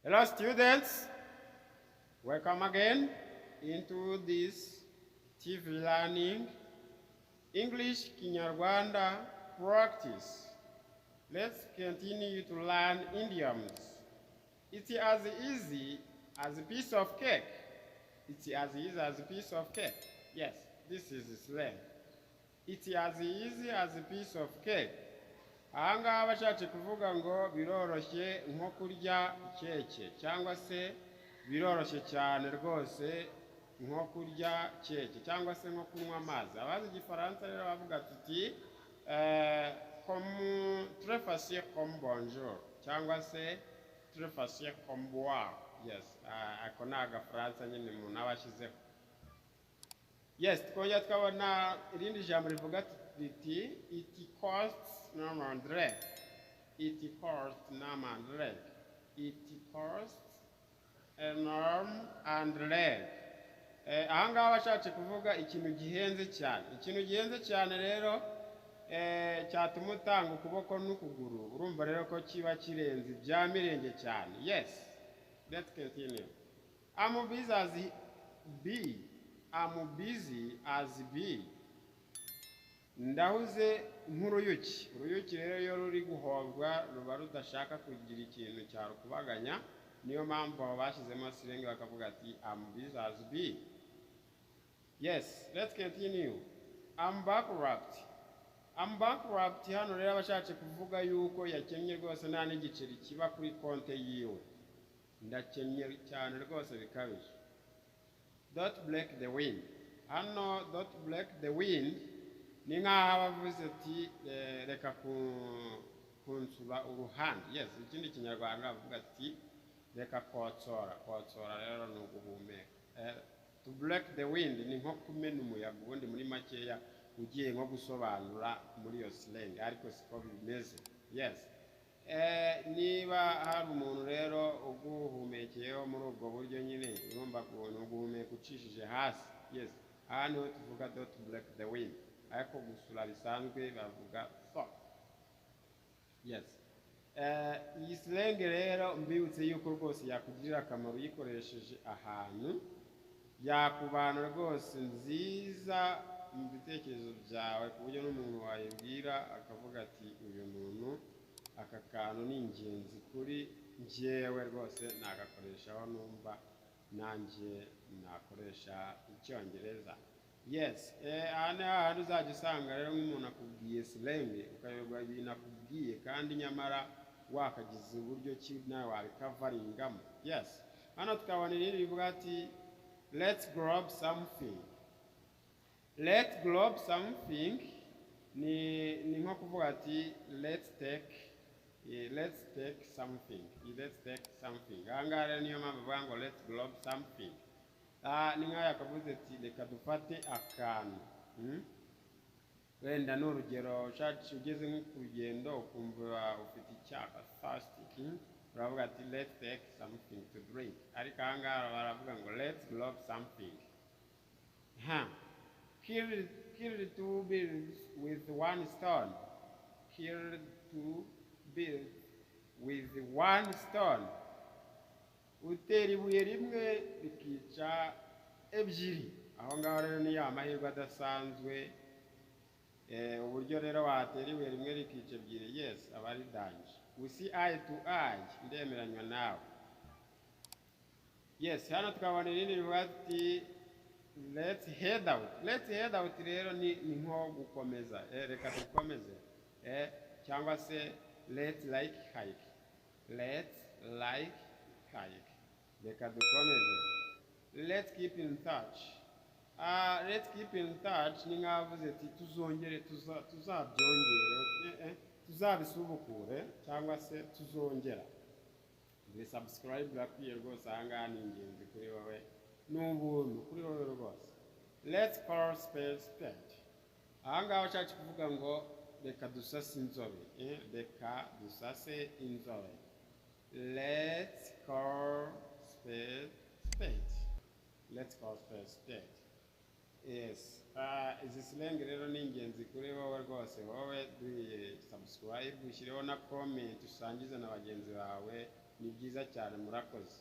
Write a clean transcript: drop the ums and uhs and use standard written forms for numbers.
Hello students, welcome again into this TV learning English kinyarwanda practice. Let's continue to learn idioms. It's as easy as a piece of cake. It's as easy as a piece of cake. Yes, this is slang. It's as easy as a piece of cake. Ahangaha bashatse kuvuga ngo biroroshye nko kurya keke cyangwa se biroroshye cyane rwose nko kurya keke cyangwa se nko kunywa amazi. Abazi igifaransa rero bavuga tuti comme très facile comme bonjour cyangwa se très facile comme boire. Yes, ako ni agafaransa nyine umuntu aba ashyizeho. Yes, twongera tukabona irindi jambo rivuga riti it costs namandre. It costs namandre. It costs an arm and leg. Ahangaha bashatse kuvuga ikintu gihenze cyane. Ikintu gihenze cyane rero cyatuma utanga ukuboko n'ukuguru. Urumva rero ko kiba kirenze ibya mirenge cyane. Yes, let's continue. I'm busy as bee. I'm busy as bee. Ndahuze nk'uruyuki. Uruyuki rero iyo ruri guhorwa ruba rudashaka kugira ikintu cyarukubaganya. Niyo mpamvu abo bashyizemo slang bakavuga ati I'm busy as bee. Yes, let's continue. I'm bankrupt. I'm bankrupt hano rero abashatse kuvuga yuko yakennye rwose nta n'igiceri kiba kuri konte yiwe. Ndakennye cyane rwose bikabije. Don't break the wind. Hano don't break the wind ni nk'aho abavuze ati reka kunsura uruhande. Yes, ikindi kinyarwanda bavuga ati reka kotsora. Kotsora rero ni uguhumeka. To break the wind ni nko kumena umuyaga ubundi muri makeya ugiye nko gusobanura muri iyo slang ariko siko bimeze. Yes. Niba hari umuntu rero uguhumekeyeho muri ubwo buryo nyine urumva kubona uguhumeka ucishije hasi. Yes, aha niho tuvuga don't break the wind, ariko gusura bisanzwe bavuga so. Yes, iyi slang rero mbibutse yuko rwose yakugirira akamaro uyikoresheje ahantu, yakubana rwose nziza mu bitekerezo byawe ku buryo n'umuntu wayibwira akavuga ati uyu muntu aka kantu ni ingenzi kuri njyewe rwose nagakoreshaho numva nanjye nakoresha icyongereza. Yes, aha uzajya usanga rero nk'umuntu akubwiye slang ukayoberwa ibintu akubwiye kandi nyamara wakagize uburyo ki nawe wabikavaringamo. Yes, hano tukabona irindi rivuga ati let's grab something. Let's grab something ni nko kuvuga ati let's take something. Let's take something. Ahangaha rero niyo mpamvu bavuga ngo let's grab something. Ni nk'aho yakavuze ati reka dufate akantu. Wenda ni urugero ugeze nko ku rugendo ukumva ufite icyaka thirsty, uravuga ati let's take something to drink. Ariko ahangaha baravuga ngo let's grab something. Kill two birds with one stone. Kill two birds with one stone. Utera ibuye rimwe rikica ebyiri. Aho ngaho rero ni ya mahirwe adasanzwe. Uburyo rero watera ibuye rimwe rikica ebyiri. Yes, aba ari danje. We see eye to eye. Ndemeranywa nawe. Yes, hano tukabona irindi rivuga ati let's head out. Let's head out rero ni nko gukomeza. Reka dukomeze. Cyangwa se let's like hike. Let's like hike. Reka dukomeze. Let's keep in touch. Let's keep in touch ni nk'avuze ati tuzongere tuzabyongere. Tuzabisubukure cyangwa se tuzongera. Subscribe rakwiye rwose ahangaha ni ingenzi kuri wowe n'ubuntu kuri wowe rwose. Let's call spade spade. Ahangaha bashatse kuvuga ngo reka dusase inzobe. Reka dusase inzobe. Let's call spade spade. Let's call spade spade. Yes, izi slang rero ni ingenzi kuri wowe rwose. Wowe subscribe, ushyireho na comment usangize na bagenzi bawe ni byiza cyane murakoze.